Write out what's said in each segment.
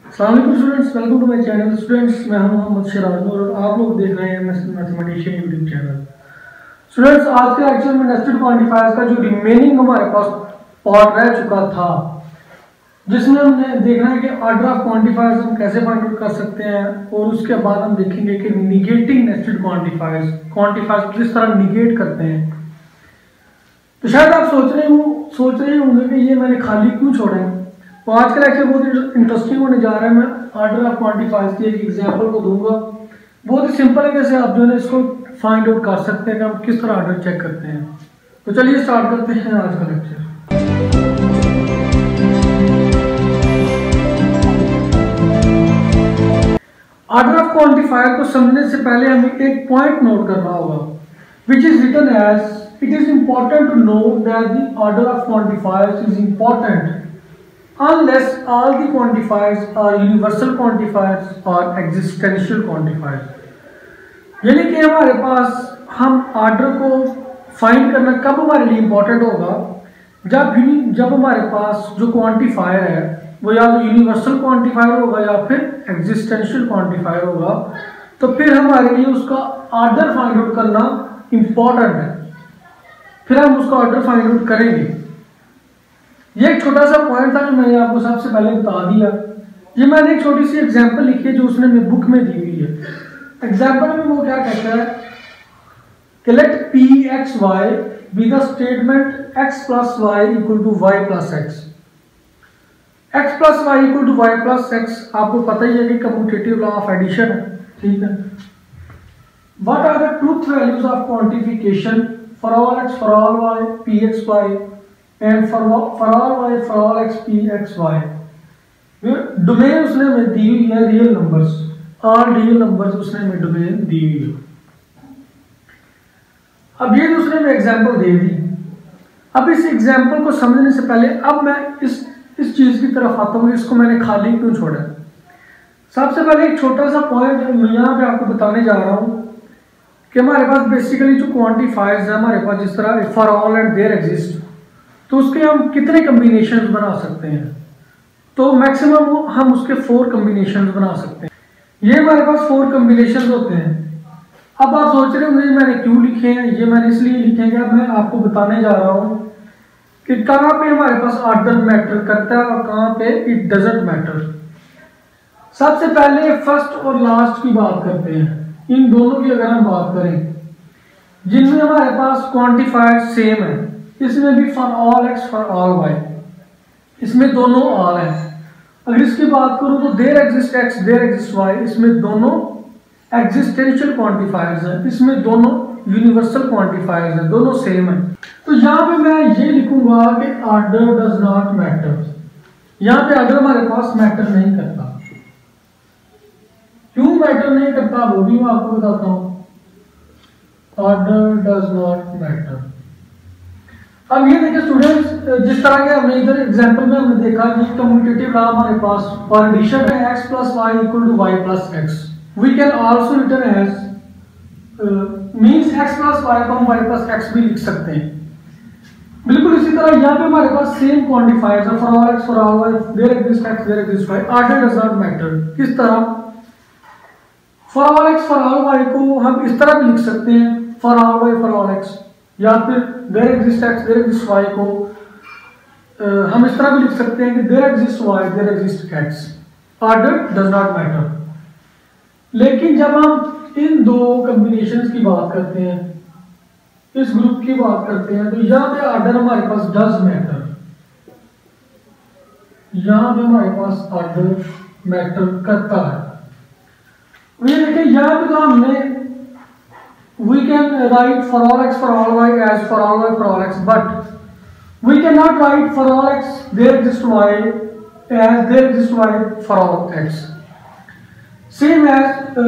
अस्सलाम students, welcome to my channel. Students, मैं हूं मोहम्मद सिराज और आप लोग देख रहे हैं मैथमेटिशियन यूट्यूब चैनल। स्टूडेंट्स, आज के लेक्चर में नेस्टेड क्वांटिफायर्स का जो रिमेनिंग हमारे पास पार्ट रह चुका था, जिसमें हमने देखना है कि ऑर्डर ऑफ क्वांटिफायर्स हम कैसे फाइंड आउट कर सकते हैं, और उसके बाद हम देखेंगे कि निगेटिंग नेस्टेड क्वांटिफायर्स किस तरह निगेट करते हैं। तो शायद आप सोच रहे होंगे कि ये मैंने खाली क्यों छोड़ा है। तो आज का लेक्चर बहुत इंटरेस्टिंग होने जा रहा है। मैं ऑर्डर ऑफ क्वांटिफायर्स की एक एग्जांपल को दूंगा। बहुत ही सिंपल है, कैसे आप जो है इसको फाइंड आउट कर सकते हैं कि हम किस तरह ऑर्डर चेक करते हैं। तो चलिए स्टार्ट करते हैं आज का लेक्चर। ऑर्डर ऑफ क्वांटिफायर को समझने से पहले हमें एक पॉइंट नोट करना होगा, which is written as it is important to know that the order of quantifiers is important unless all the quantifiers are universal quantifiers or existential quantifiers। यानी कि हमारे पास हम ऑर्डर को फाइंड करना कब हमारे लिए इंपॉर्टेंट होगा, जब हमारे पास जो क्वांटिफायर है वो या तो यूनिवर्सल क्वांटिफायर होगा या फिर एग्जिस्टेंशियल क्वांटिफायर होगा। तो फिर हमारे लिए उसका ऑर्डर फाइंड आउट करना इंपॉर्टेंट है, फिर हम उसका ऑर्डर फाइंड आउट करेंगे। ये एक छोटा सा पॉइंट था जो मैंने आपको सबसे पहले बता दिया। ये मैंने एक छोटी सी एग्जांपल लिखी है जो उसने मेरी बुक में दी हुई है। एग्जांपल में वो क्या कहता है कि let P x y be the statement x plus y equal to y plus x. X plus y equal to y plus x आपको पता ही है कि कम्यूटेटिव लॉ ऑफ एडिशन है, ठीक है। What are the truth values of quantification for all x for all y pxy and for all y for all x pxy। Domain उसने हमें दी हुई है real numbers, all real numbers उसने हमें domain दी हुई है। अब ये उसने हमें एग्जांपल दे दी। अब इस एग्जांपल को समझने से पहले अब मैं इस चीज की तरफ आता हूँ, इसको मैंने खाली क्यों छोड़ा। सबसे पहले एक छोटा सा पॉइंट मैं यहाँ पे आपको बताने जा रहा हूँ कि हमारे पास बेसिकली जो क्वांटिफायर्स है हमारे पास, जिस तरह for all and there exist, तो उसके हम कितने कम्बिनेशंस बना सकते हैं। तो मैक्सिमम हम उसके 4 कम्बिनेशंस बना सकते हैं। ये हमारे पास 4 कम्बिनेशंस होते हैं। अब आप सोच रहे होंगे मैंने क्यों लिखे हैं। ये मैंने इसलिए लिखे हैं कि अब मैं आपको बताने जा रहा हूँ कि कहाँ पे हमारे पास ऑर्डर मैटर करता है और कहाँ पे इट डजंट मैटर। सबसे पहले फर्स्ट और लास्ट की बात करते हैं। इन दोनों की अगर हम बात करें, जिनमें हमारे पास क्वांटिफायर सेम है, इसमें भी for all x for all y, इसमें दोनों ऑल है। अगर इसकी बात करूं तो there exist x there exist y, इसमें दोनों एग्जिस्टेंशियल क्वांटिफायर्स हैं, इसमें दोनों यूनिवर्सल क्वांटिफायर्स हैं, दोनों सेम है। तो यहाँ पे मैं ये लिखूंगा कि ऑर्डर डज नॉट मैटर। यहाँ पे ऑर्डर हमारे पास मैटर नहीं करता। क्यों मैटर नहीं करता वो भी मैं आपको बताता हूं। Order does not matter. अब ये देखिए स्टूडेंट्स, जिस तरह के हमने इधर एग्जांपल में हमने देखा कि कम्यूटेटिव लॉ हमारे पास फॉर एडिशन है x plus y equal to y plus x. We can also written as means x plus y को हम वाई प्लस एक्स भी लिख सकते हैं। बिल्कुल इसी तरह यहाँ पे हमारे पास सेम क्वांटिफायर्स है for all x for all y there exist x there exist y। Order does not matter. किस तरह? For all x for all y को हम इस तरह भी लिख सकते हैं, for all Y for all x, या फिर there exist x there exist y को हम इस तरह भी लिख सकते हैं कि there exist y there exist x. Order does not matter. लेकिन जब हम इन दो कॉम्बिनेशंस की बात करते हैं, इस ग्रुप की बात करते हैं, तो यहाँ पे ऑर्डर हमारे पास डज मैटर। यहाँ पे हमारे पास ऑर्डर मैटर करता है। ये देखिए यहाँ पे तो हमने we can write for all x for all y as for all y for all x, but we cannot write for all x there exists y as there exists y for all x. Same as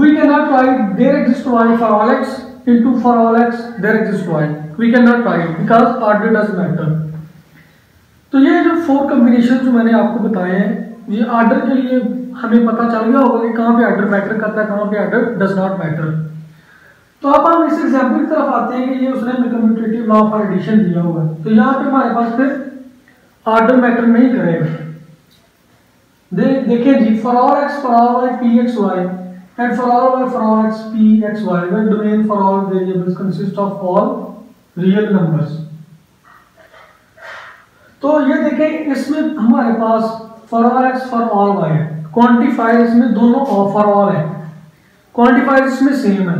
we cannot write there exists y for all x into for all x there exists y. We cannot write because order does matter. तो ये जो 4 combination जो मैंने आपको बताए हैं, ये order के लिए हमें पता चल गया होगा कि कहाँ पे ऑर्डर मैटर करता है, कहाँ पे ऑर्डर डज नॉट मैटर। तो अब हम इस एग्जांपल की तरफ आते हैं कि ये उसने हमें कम्यूटेटिव लॉ ऑफ एडिशन दिया हुआ है। तो यहाँ पे हमारे पास फिर ऑर्डर मैटर नहीं करेगा। देखिए जी, for all x for all Y P x Y and for all X P x Y where domain for all variables consist of all real numbers. तो ये देखें, इसमें हमारे पास for all x for all Y है, quantifier इसमें दोनों for all है, क्वांटिफायर इसमें सेम है।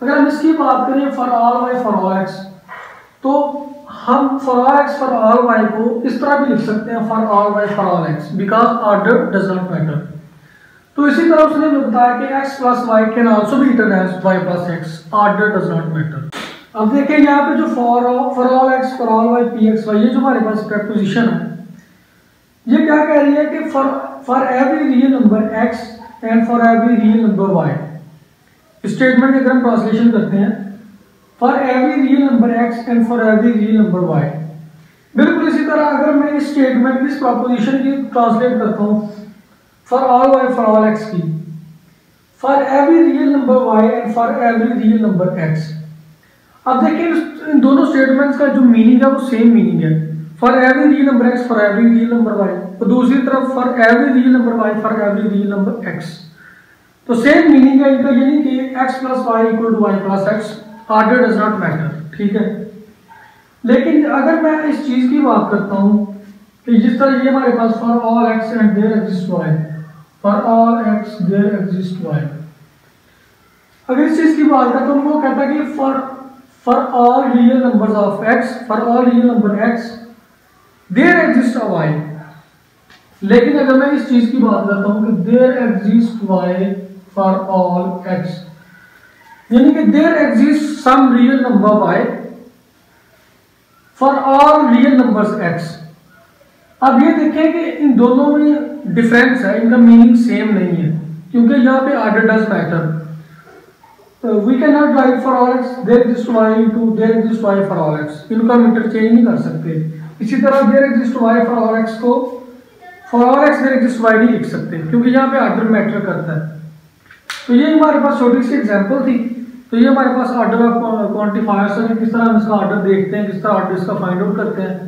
अगर हम इसकी बात करें for all Y for all X, तो हम for all x for all y को इस तरह भी लिख सकते हैं, for all Y for all x, because order does not matter. तो इसी तरह उसने बताया कि x plus y can also be written as y plus x, order does not matter. अब देखिए यहाँ पे जो for all x for all Y P x y, ये जो हमारे पास प्रेपोजिशन है, ये क्या कह रही है कि for every real number x and for every real number y। Statement की अगर हम ट्रांसलेशन करते हैं, for every real number x and for every real number y। बिल्कुल इसी तरह अगर मैं इस स्टेटमेंट की, इस प्रोपोजिशन की ट्रांसलेट करता हूँ for all y for all x की, for every real number y and for every real number x। अब देखिए इन दोनों स्टेटमेंट्स का जो मीनिंग है वो सेम मीनिंग है, for every real number x for every real number y, और दूसरी तरफ for every real number y for every real number x। तो सेम मीनिंग है इनका, यानी कि x plus y equal to y plus x, order does not matter, ठीक है। लेकिन अगर मैं इस चीज की बात करता हूं कि जिस तरह ये हमारे पास for all X and there exist Y, for all X there exist Y, अगर इस चीज की बात करता हूं, वो कहता है कि for all real numbers of x, for all real number x there exist a y. लेकिन अगर मैं इस चीज की बात करता हूं कि there exist Y for all x, यानी कि there exist some real number y for all real numbers x। अब ये देखें कि इन दोनों में डिफरेंस है, इनका मीनिंग सेम नहीं है, क्योंकि यहाँ पे order does matter. We can not write for all X there exist Y to there exist Y for all X, इनको हम इंटरचेंज नहीं कर सकते। इसी तरह there exist Y for all X को for all X there exist Y नहीं लिख सकते, क्योंकि यहाँ पे ऑर्डर मैटर करता है। तो ये हमारे पास छोटी सी एग्जांपल थी। तो ये हमारे पास ऑर्डर ऑफ क्वांटिफायर्स है, किस तरह हम इसका ऑर्डर देखते हैं, किस तरह ऑर्डर इसका फाइंड आउट करते हैं।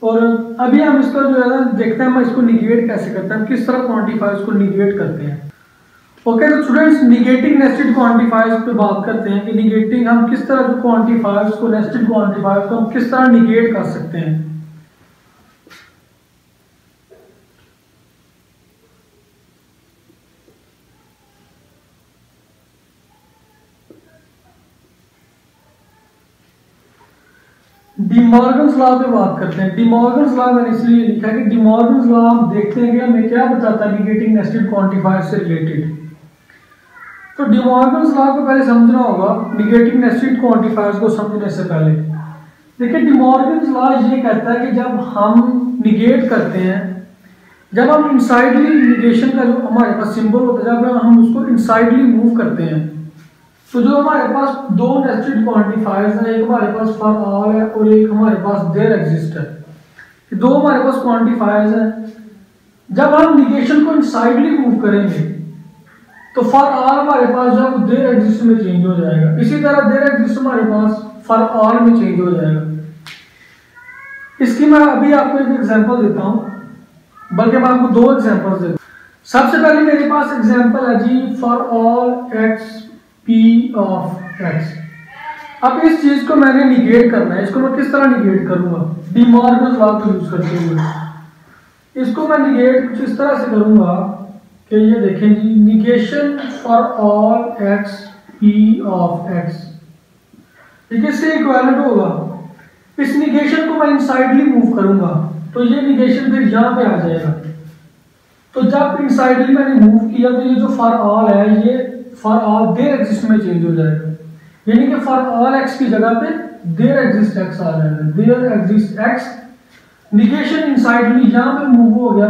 और अभी हम इसका जो है ना देखते हैं, हम इसको निगेट कैसे करते हैं, किस तरह क्वांटिफायर्स को निगेट करते हैं। ओके तो स्टूडेंट्स, निगेटिंग नेस्टेड क्वांटिफायर्स पे बात करते हैं कि निगेटिंग हम किस तरह जो क्वांटिफायर्स को, नेस्टेड क्वांटिफायर्स को हम किस तरह निगेट कर सकते हैं। डी मॉर्गन्स लॉ पे बात करते हैं। डी मॉर्गन्स लॉ मैंने इसलिए लिखा है कि डी मॉर्गन्स लॉ हम देखते हैं कि हमें क्या बताता है निगेटिंग नेस्टेड क्वांटिफायर से रिलेटेड। तो डी मॉर्गन्स लॉ को पहले समझना होगा निगेटिंग नेस्टेड क्वांटिफायर्स को समझने से पहले। देखिए डी मॉर्गन्स लॉ ये कहता है कि जब हम निगेट करते हैं, जब हम इनसाइडली निगेशन का जो हमारे पास सिंबल होता है, जब हम उसको इनसाइडली मूव करते हैं, तो जो हमारे पास दो नेस्टेड क्वांटिफायर्स हैं, एक हमारे पास फॉर ऑल है और एक हमारे पास देयर एग्जिस्ट है, ये दो हमारे पास क्वांटिफायर्स हैं। जब हम निगेशन को इनसाइडली मूव करेंगे तो फॉर ऑल हमारे पास जो है देयर एग्जिस्ट में चेंज हो जाएगा, इसी तरह देयर एग्जिस्ट हमारे पास फॉर ऑल में चेंज हो जाएगा। इसकी मैं अभी आपको एक एग्जांपल देता हूं, बल्कि मैं आपको दो एग्जांपल्स देता हूं। सबसे पहले मेरे पास एग्जांपल है जी for all X P of X. अब इस चीज को मैंने निगेट करना है, इसको मैं किस तरह निगेट करूंगा, डी मॉर्गन लॉ को यूज करते हुए। इसको मैं निगेट कुछ इस तरह से करूंगा कि ये देखें जी, negation for all X P of X, ये किससे इक्विवेलेंट होगा, इस निगेशन को मैं इनसाइडली मूव करूंगा तो ये निगेशन फिर यहां पे आ जाएगा। तो जब इनसाइडली मैंने मूव किया तो ये जो फॉर ऑल है ये फॉर ऑल देयर एग्जिस्ट में चेंज हो जाएगा, यानी कि फॉर ऑल एक्स की जगह पे देयर एग्जिस्ट एक्स आ जाएगा, देयर एग्जिस्ट एक्स। निगेशन इनसाइडली यहां पे मूव हो गया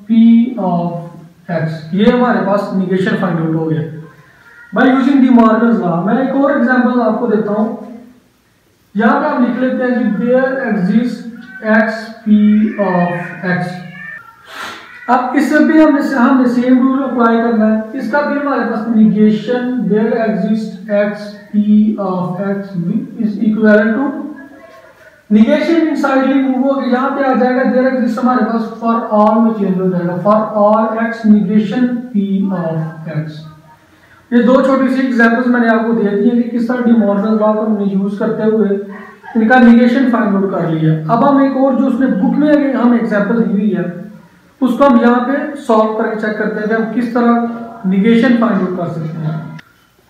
पी ऑफ एक्स, ये हमारे पास निगेशन फाइंड आउट हो गया by using D Morgan's law. मैं एक और एग्जांपल आपको देता हूं, यहां पे आप लिख लेते हैं जी there exist X P of X. अब इससे भी हमें सेम रूल अप्लाई करना है, इसका भी हमारे पास negation there exist X P of X is equivalent to negation insidely move होगी, यहाँ पे आ जाएगा देयर एग्जिस्ट हमारे पास फॉर ऑल में चेंज हो जाएगा, for all X negation P of X. ये दो छोटी सी एग्जांपल्स मैंने आपको दे दी हैं कि किस तरह डी मॉर्गन लॉ को हमने यूज करते हुए इनका निगेशन फाइंड आउट कर लिया। अब हम एक और जो उसने बुक में हम एग्जांपल दी हुई है उसको हम यहाँ पे सॉल्व करके चेक करते हैं कि हम किस तरह निगेशन फाइंड आउट कर सकते हैं।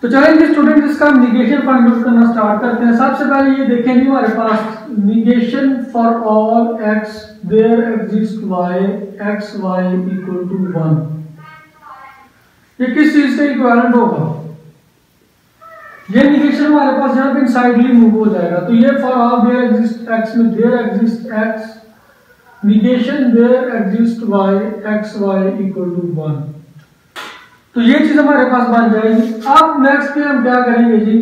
तो चलेंगे स्टूडेंट, इसका हम निगेशन फाइंड आउट करना स्टार्ट करते हैं। सबसे पहले ये देखेंगे हमारे पास negation for all X there exist Y X Y equal to 1, ये किस चीज के इक्विवेलेंट होगा? ये निगेशन हमारे पास यहाँ पे इनसाइडली मूव हो जाएगा, तो ये for all there exist X में there exist X negation there exist Y X Y equal to 1, तो ये चीज हमारे पास बन जाएगी। अब नेक्स्ट पे हम क्या करेंगे जी,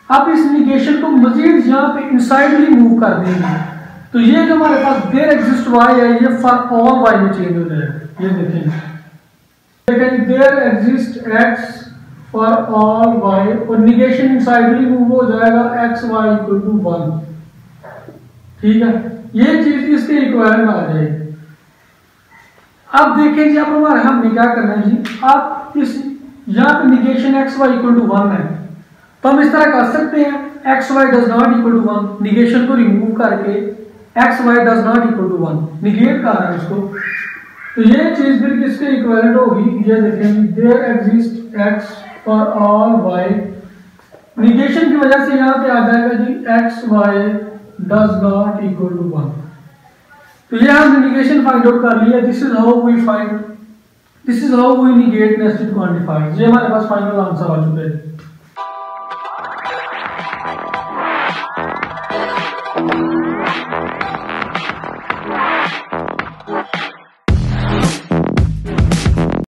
अब इस निगेशन को मजीद यहाँ पे इनसाइडली मूव कर देंगे, तो ये जो हमारे पास देयर एग्जिस्ट वाई है ये फॉर ऑल वाई में चेंज हो जाएगा। ये देखेंगे there exist x for all y और निगेशन इनसाइडली मूव हो जाएगा एक्स वाई इक्वल टू 1, ठीक है, ये चीज इसके इक्विवेलेंट आ जाएगी। अब देखें जी, अब हमारा हमने क्या करना है जी, आप इस यहाँ पे negation x Y equal to 1 है, तो हम इस तरह कर सकते हैं x Y does not equal to 1, negation को रिमूव करके x Y does not equal to 1 negate कर रहा है इसको, तो ये चीज फिर किसके इक्विवेलेंट होगी? ये देखेंगे there exist x for all Y, negation की वजह से यहाँ पे आ जाएगा जी X Y does not equal to 1, तो ये हमने निगेशन फाइंड आउट कर लिया। This is how we negate nested quantifiers. ये हमारे पास फाइनल आंसर आ चुका है।